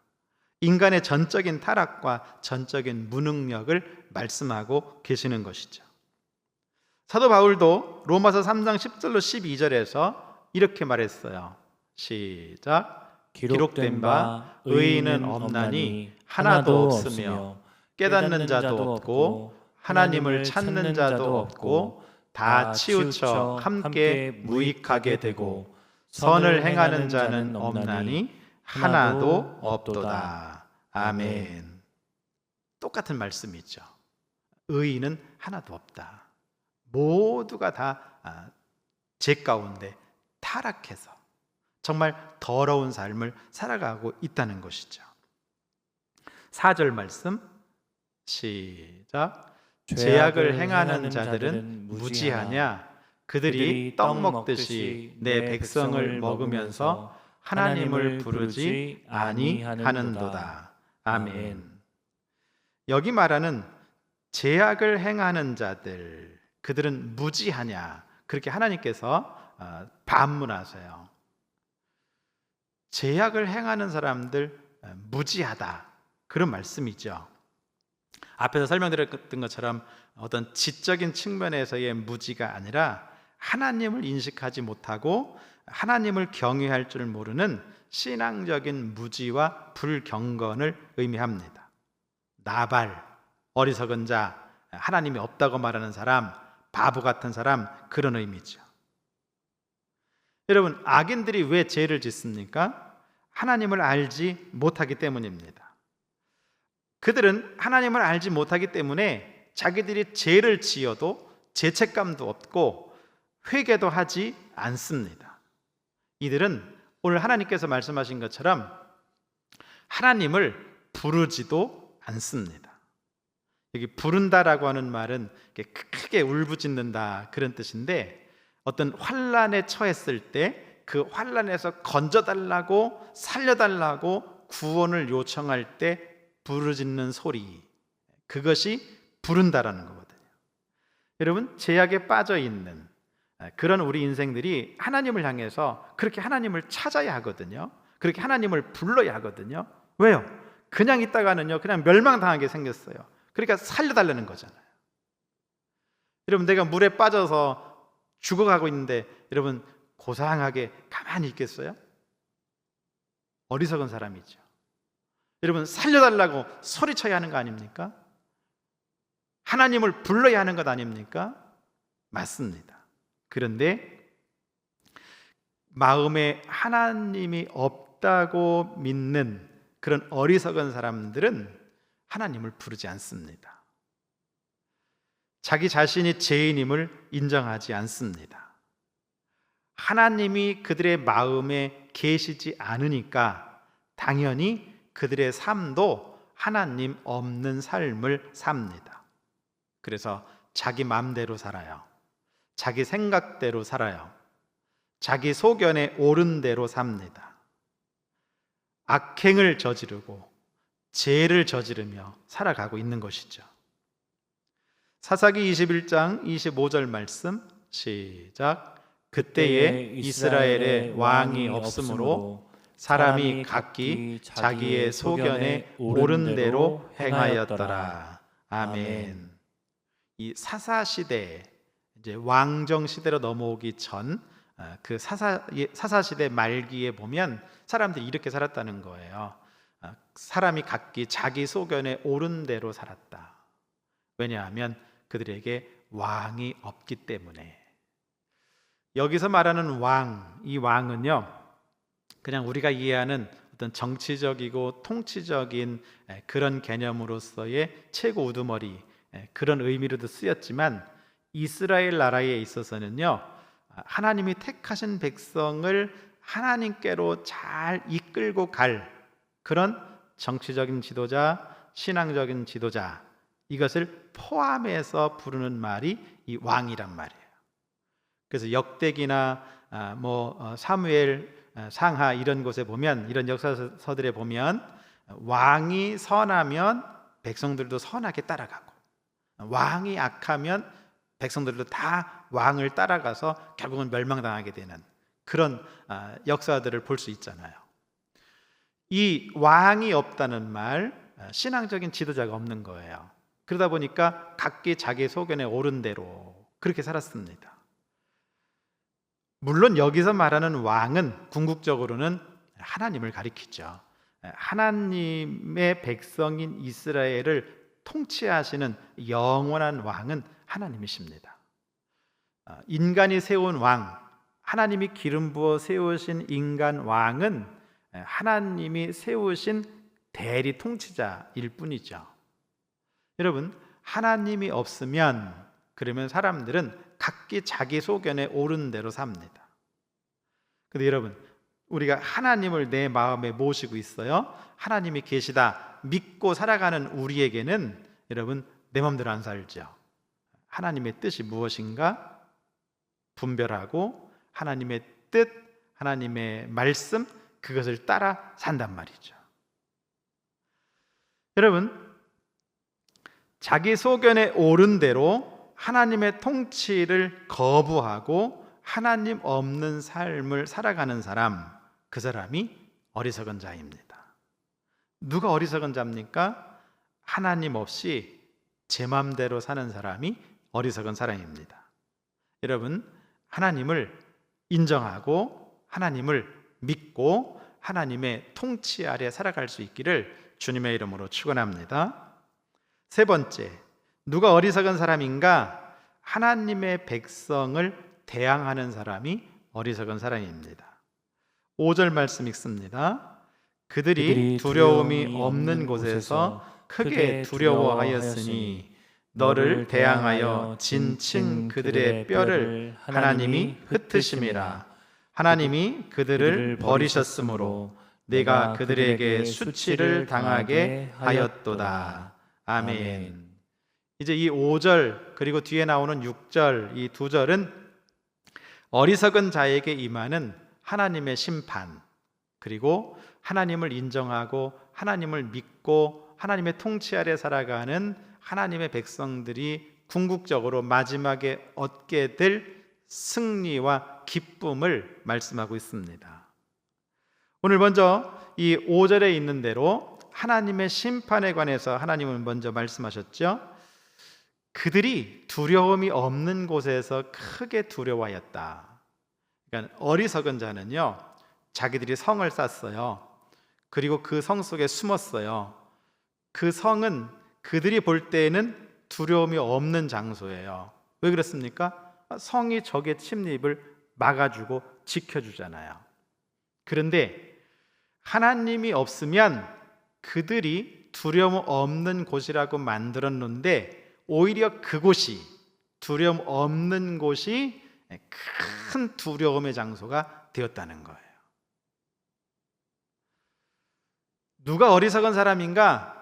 인간의 전적인 타락과 전적인 무능력을 말씀하고 계시는 것이죠. 사도 바울도 로마서 3장 10절로 12절에서 이렇게 말했어요. 시작. 기록된 바 의인은 없나니 하나도 없으며 깨닫는 자도 없고 하나님을 찾는 자도 없고 다 치우쳐 함께 무익하게 되고 선을 행하는 자는 없나니 하나도 없도다. 아멘. 똑같은 말씀이죠. 의인은 하나도 없다. 모두가 다 죄 가운데 타락해서 정말 더러운 삶을 살아가고 있다는 것이죠. 4절 말씀 시작. 죄악을 행하는 자들은 무지하냐? 그들이 떡 먹듯이 내 백성을 먹으면서 하나님을 부르지 아니하는도다. 아멘. 여기 말하는 죄악을 행하는 자들, 그들은 무지하냐? 그렇게 하나님께서 반문하세요. 죄악을 행하는 사람들 무지하다, 그런 말씀이죠. 앞에서 설명드렸던 것처럼 어떤 지적인 측면에서의 무지가 아니라 하나님을 인식하지 못하고 하나님을 경외할 줄 모르는 신앙적인 무지와 불경건을 의미합니다. 나발, 어리석은 자, 하나님이 없다고 말하는 사람, 바보 같은 사람, 그런 의미죠. 여러분, 악인들이 왜 죄를 짓습니까? 하나님을 알지 못하기 때문입니다. 그들은 하나님을 알지 못하기 때문에 자기들이 죄를 지어도 죄책감도 없고 회개도 하지 않습니다. 이들은 오늘 하나님께서 말씀하신 것처럼 하나님을 부르지도 않습니다. 여기 부른다라고 하는 말은 크게 울부짖는다, 그런 뜻인데 어떤 환난에 처했을 때 그 환난에서 건져달라고, 살려달라고 구원을 요청할 때 부르짖는 소리, 그것이 부른다라는 거거든요. 여러분, 죄악에 빠져 있는 그런 우리 인생들이 하나님을 향해서 그렇게 하나님을 찾아야 하거든요. 그렇게 하나님을 불러야 하거든요. 왜요? 그냥 있다가는요, 그냥 멸망당하게 생겼어요. 그러니까 살려달라는 거잖아요. 여러분, 내가 물에 빠져서 죽어가고 있는데 여러분 고상하게 가만히 있겠어요? 어리석은 사람이죠. 여러분, 살려달라고 소리쳐야 하는 거 아닙니까? 하나님을 불러야 하는 것 아닙니까? 맞습니다. 그런데 마음에 하나님이 없다고 믿는 그런 어리석은 사람들은 하나님을 부르지 않습니다. 자기 자신이 죄인임을 인정하지 않습니다. 하나님이 그들의 마음에 계시지 않으니까 당연히 그들의 삶도 하나님 없는 삶을 삽니다. 그래서 자기 마음대로 살아요. 자기 생각대로 살아요. 자기 소견에 옳은 대로 삽니다. 악행을 저지르고 죄를 저지르며 살아가고 있는 것이죠. 사사기 21장 25절 말씀 시작. 그때에 이스라엘에 왕이 없으므로 사람이 각기 자기의 소견에 옳은 대로 행하였더라. 아멘. 이 사사 시대, 이제 왕정 시대로 넘어오기 전 그 사사 시대 말기에 보면 사람들이 이렇게 살았다는 거예요. 사람이 각기 자기 소견에 옳은 대로 살았다. 왜냐하면 그들에게 왕이 없기 때문에. 여기서 말하는 왕, 이 왕은요, 그냥 우리가 이해하는 어떤 정치적이고 통치적인 그런 개념으로서의 최고 우두머리, 그런 의미로도 쓰였지만 이스라엘 나라에 있어서는요, 하나님이 택하신 백성을 하나님께로 잘 이끌고 갈 그런 정치적인 지도자, 신앙적인 지도자, 이것을 포함해서 부르는 말이 이 왕이란 말이에요. 그래서 역대기나 사무엘, 상하 이런 곳에 보면, 이런 역사서들에 보면 왕이 선하면 백성들도 선하게 따라가고, 왕이 악하면 백성들도 다 왕을 따라가서 결국은 멸망당하게 되는 그런 역사들을 볼 수 있잖아요. 이 왕이 없다는 말, 신앙적인 지도자가 없는 거예요. 그러다 보니까 각기 자기 소견에 옳은 대로 그렇게 살았습니다. 물론 여기서 말하는 왕은 궁극적으로는 하나님을 가리키죠. 하나님의 백성인 이스라엘을 통치하시는 영원한 왕은 하나님이십니다. 인간이 세운 왕, 하나님이 기름 부어 세우신 인간 왕은 하나님이 세우신 대리 통치자일 뿐이죠. 여러분, 하나님이 없으면 그러면 사람들은 각기 자기 소견에 옳은 대로 삽니다. 근데 여러분, 우리가 하나님을 내 마음에 모시고 있어요. 하나님이 계시다 믿고 살아가는 우리에게는 여러분, 내 마음대로 안 살죠. 하나님의 뜻이 무엇인가 분별하고 하나님의 뜻, 하나님의 말씀, 그것을 따라 산단 말이죠. 여러분, 자기 소견에 옳은 대로 하나님의 통치를 거부하고 하나님 없는 삶을 살아가는 사람, 그 사람이 어리석은 자입니다. 누가 어리석은 자입니까? 하나님 없이 제 맘대로 사는 사람이 어리석은 사람입니다. 여러분, 하나님을 인정하고 하나님을 믿고 하나님의 통치 아래 살아갈 수 있기를 주님의 이름으로 축원합니다. 세 번째, 누가 어리석은 사람인가? 하나님의 백성을 대항하는 사람이 어리석은 사람입니다. 5절 말씀 읽습니다. 그들이 두려움이 없는 곳에서 크게 두려워하였으니 너를 대항하여 진친 그들의 뼈를 하나님이 흩으심이라. 하나님이 그들을 버리셨으므로 내가 그들에게 수치를 당하게 하였도다. 아멘. 이제 이 5절 그리고 뒤에 나오는 6절, 이 두 절은 어리석은 자에게 임하는 하나님의 심판, 그리고 하나님을 인정하고 하나님을 믿고 하나님의 통치 아래 살아가는 하나님의 백성들이 궁극적으로 마지막에 얻게 될 승리와 기쁨을 말씀하고 있습니다. 오늘 먼저 이 5절에 있는 대로 하나님의 심판에 관해서 하나님은 먼저 말씀하셨죠. 그들이 두려움이 없는 곳에서 크게 두려워하였다. 그러니까 어리석은 자는요, 자기들이 성을 쌓았어요. 그리고 그 성 속에 숨었어요. 그 성은 그들이 볼 때에는 두려움이 없는 장소예요. 왜 그렇습니까? 성이 적의 침입을 막아주고 지켜주잖아요. 그런데 하나님이 없으면 그들이 두려움 없는 곳이라고 만들었는데 오히려 그곳이 두려움 없는 곳이 큰 두려움의 장소가 되었다는 거예요. 누가 어리석은 사람인가?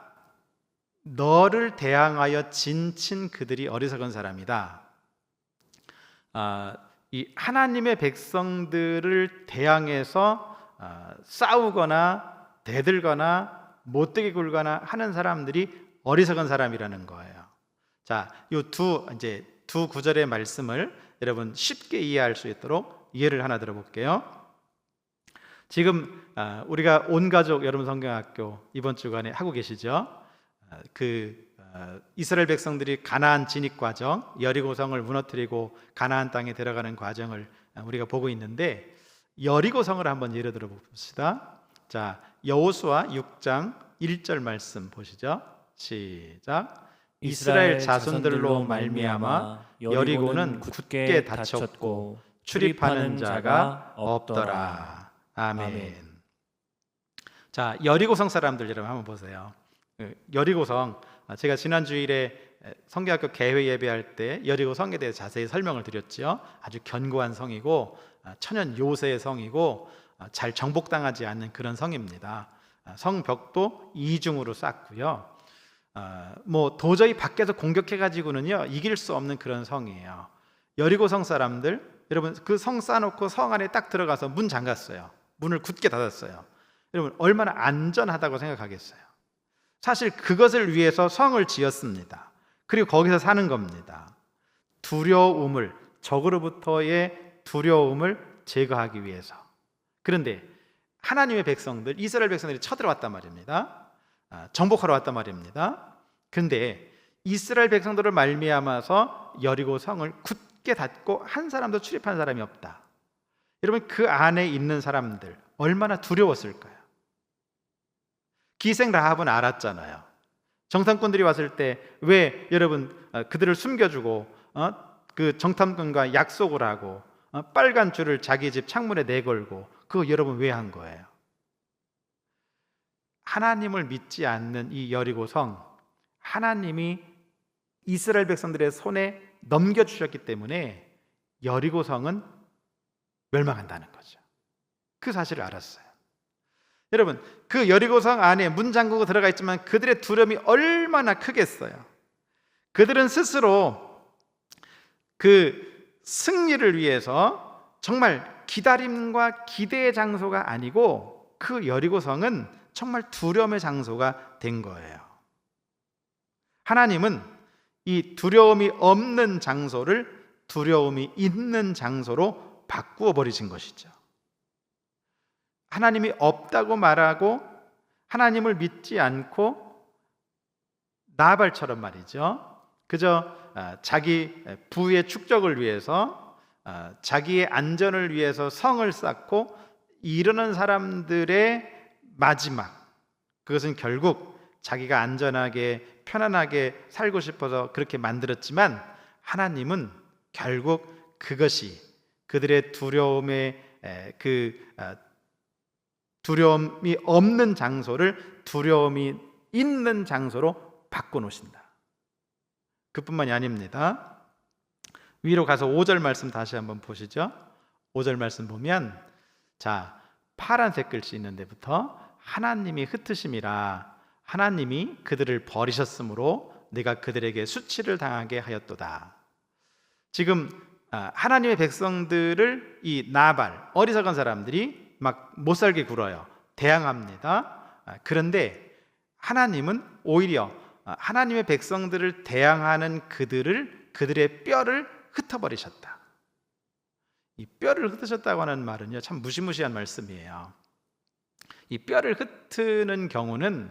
너를 대항하여 진친 그들이 어리석은 사람이다. 이 하나님의 백성들을 대항해서 싸우거나 대들거나 못되게 굴거나 하는 사람들이 어리석은 사람이라는 거예요. 자, 이 두 구절의 말씀을 여러분 쉽게 이해할 수 있도록 예를 하나 들어볼게요. 지금 우리가 온 가족 여러분 성경학교 이번 주간에 하고 계시죠? 이스라엘 백성들이 가나안 진입 과정, 여리고성을 무너뜨리고 가나안 땅에 들어가는 과정을 우리가 보고 있는데, 여리고성을 한번 예를 들어 봅시다. 자, 여호수아 6장 1절 말씀 보시죠. 시작. 이스라엘 자손들로 말미암아 여리고는 굳게 닫혔고 출입하는 자가 없더라. 아멘. 자, 여리고성 사람들 여러분 한번 보세요. 여리고성, 제가 지난 주일에 성경학교 개회 예배할 때 여리고성에 대해 자세히 설명을 드렸죠. 아주 견고한 성이고 천연 요새의 성이고 잘 정복당하지 않는 그런 성입니다. 성벽도 이중으로 쌓고요. 도저히 밖에서 공격해가지고는요 이길 수 없는 그런 성이에요. 여리고성 사람들, 여러분 그 성 쌓아놓고 성 안에 딱 들어가서 문 잠갔어요. 문을 굳게 닫았어요. 여러분 얼마나 안전하다고 생각하겠어요? 사실 그것을 위해서 성을 지었습니다. 그리고 거기서 사는 겁니다. 두려움을, 적으로부터의 두려움을 제거하기 위해서. 그런데 하나님의 백성들, 이스라엘 백성들이 쳐들어왔단 말입니다. 정복하러 왔단 말입니다. 그런데 이스라엘 백성들을 말미암아서 여리고 성을 굳게 닫고 한 사람도 출입한 사람이 없다. 여러분 그 안에 있는 사람들 얼마나 두려웠을까요? 기생 라합은 알았잖아요. 정탐꾼들이 왔을 때 왜 여러분 그들을 숨겨주고 그 정탐꾼과 약속을 하고 빨간 줄을 자기 집 창문에 내걸고 그거 여러분 왜 한 거예요? 하나님을 믿지 않는 이 여리고성, 하나님이 이스라엘 백성들의 손에 넘겨주셨기 때문에 여리고성은 멸망한다는 거죠. 그 사실을 알았어요. 여러분 그 여리고성 안에 문 잠그고 들어가 있지만 그들의 두려움이 얼마나 크겠어요. 그들은 스스로 그 승리를 위해서 정말 기다림과 기대의 장소가 아니고 그 여리고성은 정말 두려움의 장소가 된 거예요. 하나님은 이 두려움이 없는 장소를 두려움이 있는 장소로 바꾸어 버리신 것이죠. 하나님이 없다고 말하고 하나님을 믿지 않고 나발처럼 말이죠. 그저 자기 부의 축적을 위해서 자기의 안전을 위해서 성을 쌓고 이러는 사람들의 마지막, 그것은 결국 자기가 안전하게 편안하게 살고 싶어서 그렇게 만들었지만 하나님은 결국 그것이 그들의 두려움이 없는 장소를 두려움이 있는 장소로 바꿔놓으신다. 그뿐만이 아닙니다. 위로 가서 5절 말씀 다시 한번 보시죠. 5절 말씀 보면 자, 파란색 글씨 있는 데부터 하나님이 흩으심이라 하나님이 그들을 버리셨으므로 내가 그들에게 수치를 당하게 하였도다. 지금 하나님의 백성들을 이 나발, 어리석은 사람들이 막 못살게 굴어요. 대항합니다. 그런데 하나님은 오히려 하나님의 백성들을 대항하는 그들의 뼈를 흩어버리셨다. 이 뼈를 흩으셨다고 하는 말은요 참 무시무시한 말씀이에요. 이 뼈를 흩트는 경우는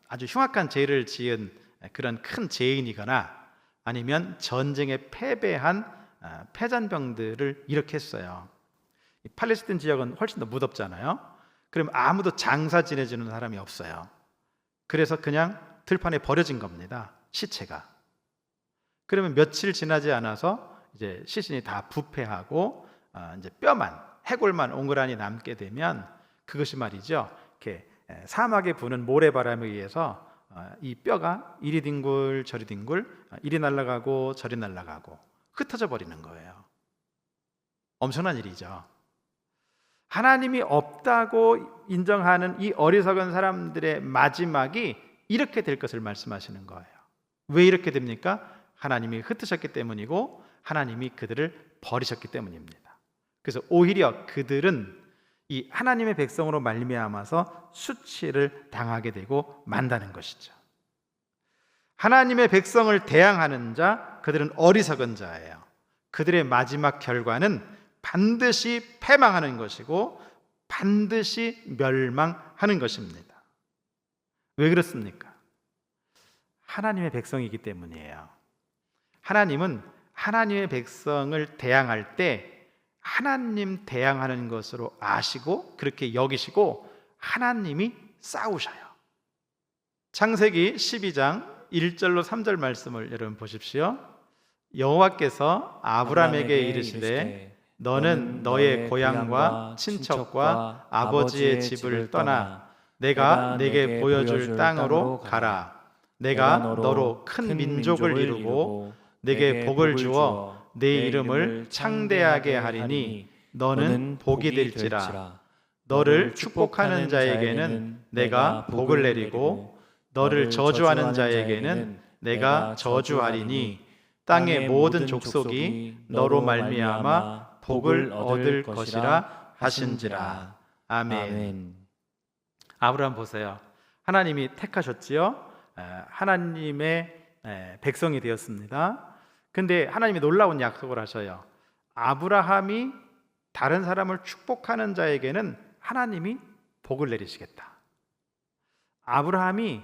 아주 흉악한 죄를 지은 그런 큰 죄인이거나 아니면 전쟁에 패배한 패잔병들을 일으켰어요. 이 팔레스틴 지역은 훨씬 더 무덥잖아요. 그럼 아무도 장사 지내주는 사람이 없어요. 그래서 그냥 들판에 버려진 겁니다. 시체가. 그러면 며칠 지나지 않아서 이제 시신이 다 부패하고 이제 뼈만 해골만 옹그라니 남게 되면 그것이 말이죠. 이렇게 사막에 부는 모래바람에 의해서 이 뼈가 이리 뒹굴 저리 뒹굴, 이리 날아가고 저리 날아가고 흩어져 버리는 거예요. 엄청난 일이죠. 하나님이 없다고 인정하는 이 어리석은 사람들의 마지막이 이렇게 될 것을 말씀하시는 거예요. 왜 이렇게 됩니까? 하나님이 흩으셨기 때문이고 하나님이 그들을 버리셨기 때문입니다. 그래서 오히려 그들은 이 하나님의 백성으로 말미암아서 수치를 당하게 되고 만다는 것이죠. 하나님의 백성을 대항하는 자, 그들은 어리석은 자예요. 그들의 마지막 결과는 반드시 패망하는 것이고 반드시 멸망하는 것입니다. 왜 그렇습니까? 하나님의 백성이기 때문이에요. 하나님은 하나님의 백성을 대항할 때 하나님 대항하는 것으로 아시고 그렇게 여기시고 하나님이 싸우셔요. 창세기 12장 1절로 3절 말씀을 여러분 보십시오. 여호와께서 아브라함에게 이르시되 너는 너의 고향과 친척과 아버지의 집을 떠나 내가 내게 보여줄 땅으로 가라. 내가 너로 큰 민족을 이루고 내게 복을 주어 내 이름을 창대하게 하리니 너는 복이 될지라. 너를 축복하는 자에게는 내가 복을 내리고 너를 저주하는 자에게는 내가 저주하리니 땅의 모든 족속이 너로 말미암아 복을 얻을 것이라 하신지라. 아멘. 아브라함 보세요. 하나님이 택하셨지요. 하나님의 백성이 되었습니다. 근데 하나님이 놀라운 약속을 하셔요. 아브라함이 다른 사람을 축복하는 자에게는 하나님이 복을 내리시겠다. 아브라함이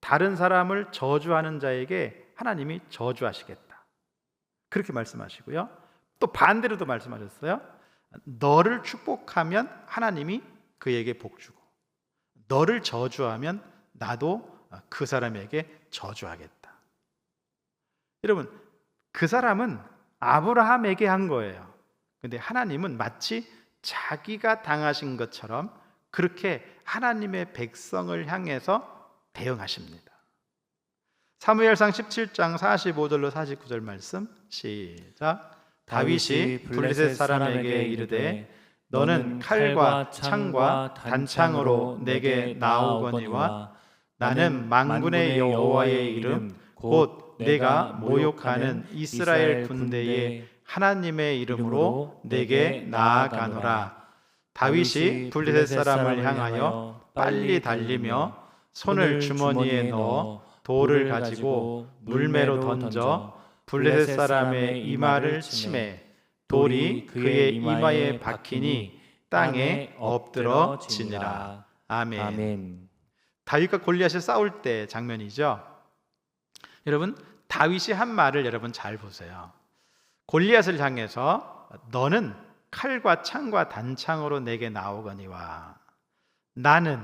다른 사람을 저주하는 자에게 하나님이 저주하시겠다. 그렇게 말씀하시고요. 또 반대로도 말씀하셨어요. 너를 축복하면 하나님이 그에게 복 주고 너를 저주하면 나도 그 사람에게 저주하겠다. 여러분, 그 사람은 아브라함에게 한 거예요. 근데 하나님은 마치 자기가 당하신 것처럼 그렇게 하나님의 백성을 향해서 대응하십니다. 사무엘상 17장 45절로 49절 말씀 시작. 다윗이 블레셋 사람에게 이르되 너는 칼과 창과 단창으로 내게 나오거니와 나는 만군의 여호와의 이름 곧 내가 모욕하는 이스라엘 군대의 하나님의 이름으로 내게 나아가노라. 다윗이 블레셋 사람을 향하여 빨리 달리며 손을 주머니에 넣어 돌을 가지고 물매로 던져 블레셋 사람의 이마를 치매 돌이 그의 이마에 박히니 땅에 엎드러 지니라. 아멘. 다윗과 골리앗이 싸울 때 장면이죠. 여러분, 다윗이 한 말을 여러분 잘 보세요. 골리앗을 향해서 너는 칼과 창과 단창으로 내게 나오거니와 나는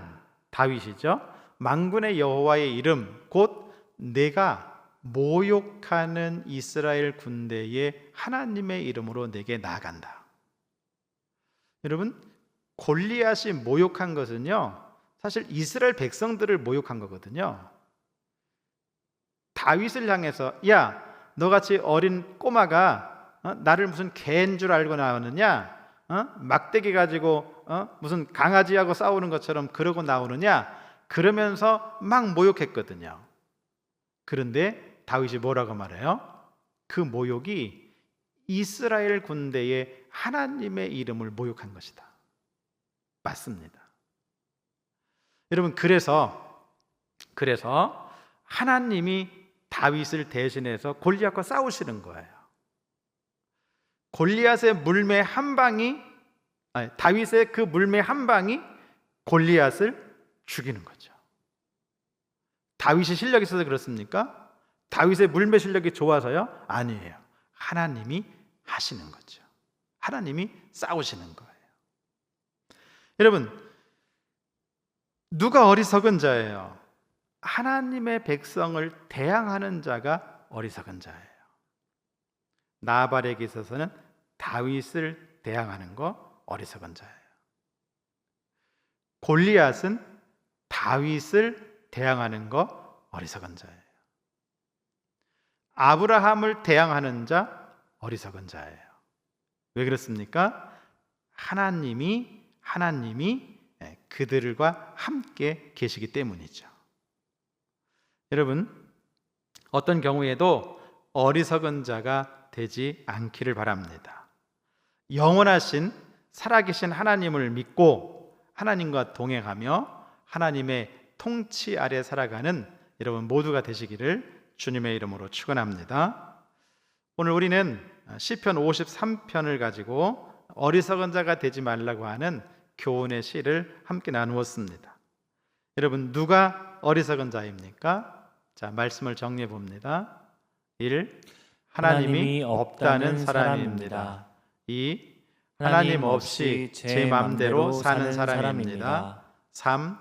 다윗이죠. 만군의 여호와의 이름 곧 내가 모욕하는 이스라엘 군대의 하나님의 이름으로 내게 나아간다. 여러분, 골리앗이 모욕한 것은요 사실 이스라엘 백성들을 모욕한 거거든요. 다윗을 향해서 야 너같이 어린 꼬마가 나를 무슨 개인 줄 알고 나오느냐, 막대기 가지고 무슨 강아지하고 싸우는 것처럼 그러고 나오느냐, 그러면서 막 모욕했거든요. 그런데 다윗이 뭐라고 말해요? 그 모욕이 이스라엘 군대의 하나님의 이름을 모욕한 것이다. 맞습니다. 여러분, 그래서 하나님이 다윗을 대신해서 골리앗과 싸우시는 거예요. 골리앗의 물매 한 방이 다윗의 그 물매 한 방이 골리앗을 죽이는 거죠. 다윗이 실력이 있어서 그렇습니까? 다윗의 물매 실력이 좋아서요? 아니에요. 하나님이 하시는 거죠. 하나님이 싸우시는 거예요. 여러분, 누가 어리석은 자예요? 하나님의 백성을 대항하는 자가 어리석은 자예요. 나발에게 있어서는 다윗을 대항하는 거 어리석은 자예요. 골리앗은 다윗을 대항하는 거 어리석은 자예요. 아브라함을 대항하는 자 어리석은 자예요. 왜 그렇습니까? 하나님이 그들과 함께 계시기 때문이죠. 여러분, 어떤 경우에도 어리석은 자가 되지 않기를 바랍니다. 영원하신 살아계신 하나님을 믿고 하나님과 동행하며 하나님의 통치 아래 살아가는 여러분 모두가 되시기를 주님의 이름으로 축원합니다. 오늘 우리는 시편 53편을 가지고 어리석은 자가 되지 말라고 하는 교훈의 시를 함께 나누었습니다. 여러분, 누가 어리석은 자입니까? 자, 말씀을 정리해 봅니다. 1. 하나님이 없다는 사람입니다. 2. 하나님 없이 제 마음대로 사는 사람입니다. 3.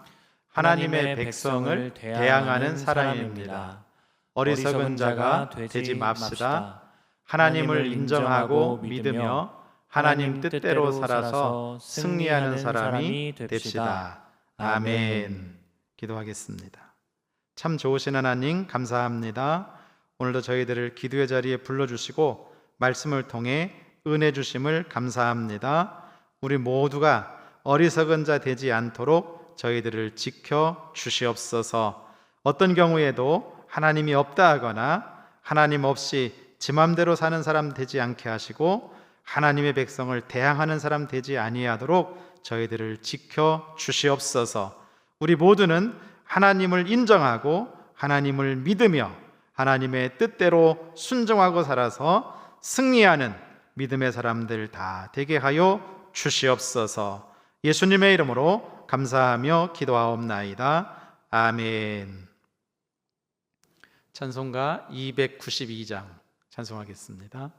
하나님의 백성을 대항하는 사람입니다. 어리석은 자가 되지 맙시다. 하나님을 인정하고 믿으며 하나님 뜻대로 살아서 승리하는 사람이 됩시다. 아멘. 기도하겠습니다. 참 좋으신 하나님 감사합니다. 오늘도 저희들을 기도의 자리에 불러주시고 말씀을 통해 은혜 주심을 감사합니다. 우리 모두가 어리석은 자 되지 않도록 저희들을 지켜 주시옵소서. 어떤 경우에도 하나님이 없다 하거나 하나님 없이 지 맘대로 사는 사람 되지 않게 하시고 하나님의 백성을 대항하는 사람 되지 아니하도록 저희들을 지켜 주시옵소서. 우리 모두는 하나님을 인정하고 하나님을 믿으며 하나님의 뜻대로 순종하고 살아서 승리하는 믿음의 사람들 다 되게 하여 주시옵소서. 예수님의 이름으로 감사하며 기도하옵나이다. 아멘. 찬송가 292장 찬송하겠습니다.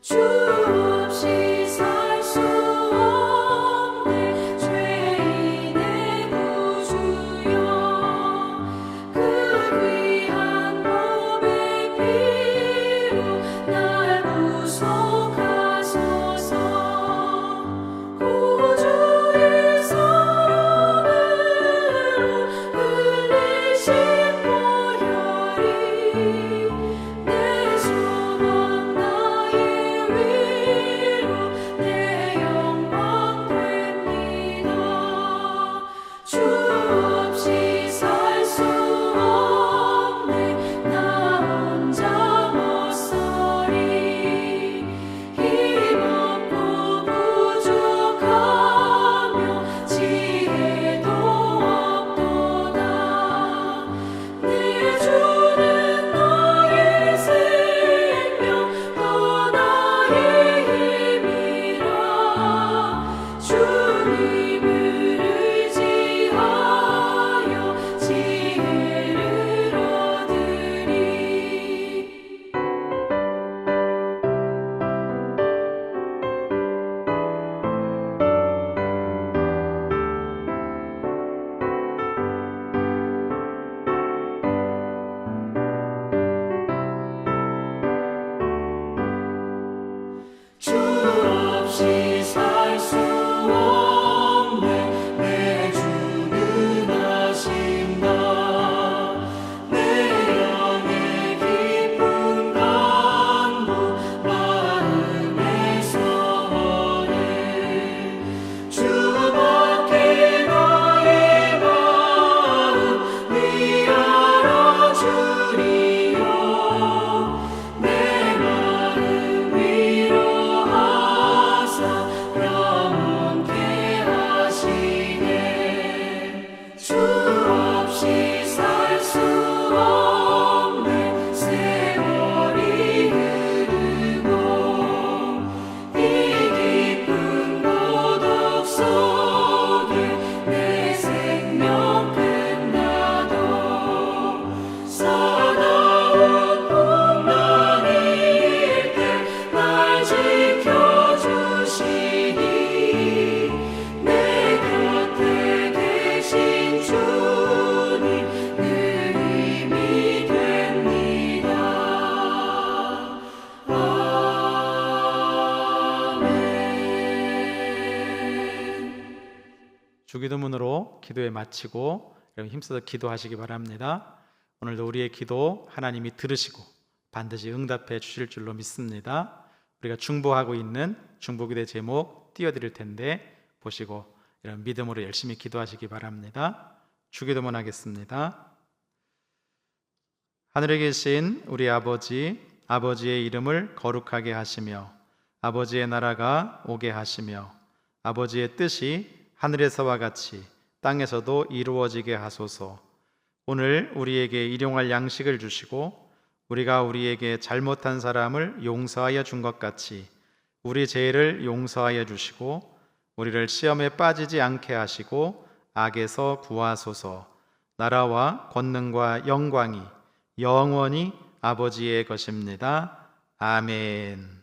주 없이 살 수 없네 죄인의 구주여 그 귀한 몸의 피로 날 구속하소서 구주의 사랑으로 흘리신 보혈이 내 소망 나의 위로 내 영광 됩니다. 주 없이 살 수 없네 나 혼자 못 서리 힘없고 부족하며 지혜도 없도다. 내 주는 나의 생명 또 나의 힘이라 주님을 의지하여 지혜를 얻으리. 주 없이 살 수 없네 내 주는 아신다. 내 영의 깊은 간구 마음의 소원을 주밖에 나의 마음 위하여 주리요. 내 마음 위로하사 영원케 하시네. 주 없이 살 수 없네 세월이 흐르고 이 깊은 고독 속에 내 생명 끝나도 사랑 주기도문으로 기도에 마치고 여러분 힘써서 기도하시기 바랍니다. 오늘도 우리의 기도 하나님이 들으시고 반드시 응답해 주실 줄로 믿습니다. 우리가 중보하고 있는 중보기도의 제목 띄워드릴 텐데 보시고 이런 믿음으로 열심히 기도하시기 바랍니다. 주기도문 하겠습니다. 하늘에 계신 우리 아버지, 아버지의 이름을 거룩하게 하시며 아버지의 나라가 오게 하시며 아버지의 뜻이 하늘에서와 같이 땅에서도 이루어지게 하소서. 오늘 우리에게 일용할 양식을 주시고 우리가 우리에게 잘못한 사람을 용서하여 준 것 같이 우리 죄를 용서하여 주시고 우리를 시험에 빠지지 않게 하시고 악에서 구하소서. 나라와 권능과 영광이 영원히 아버지의 것입니다. 아멘.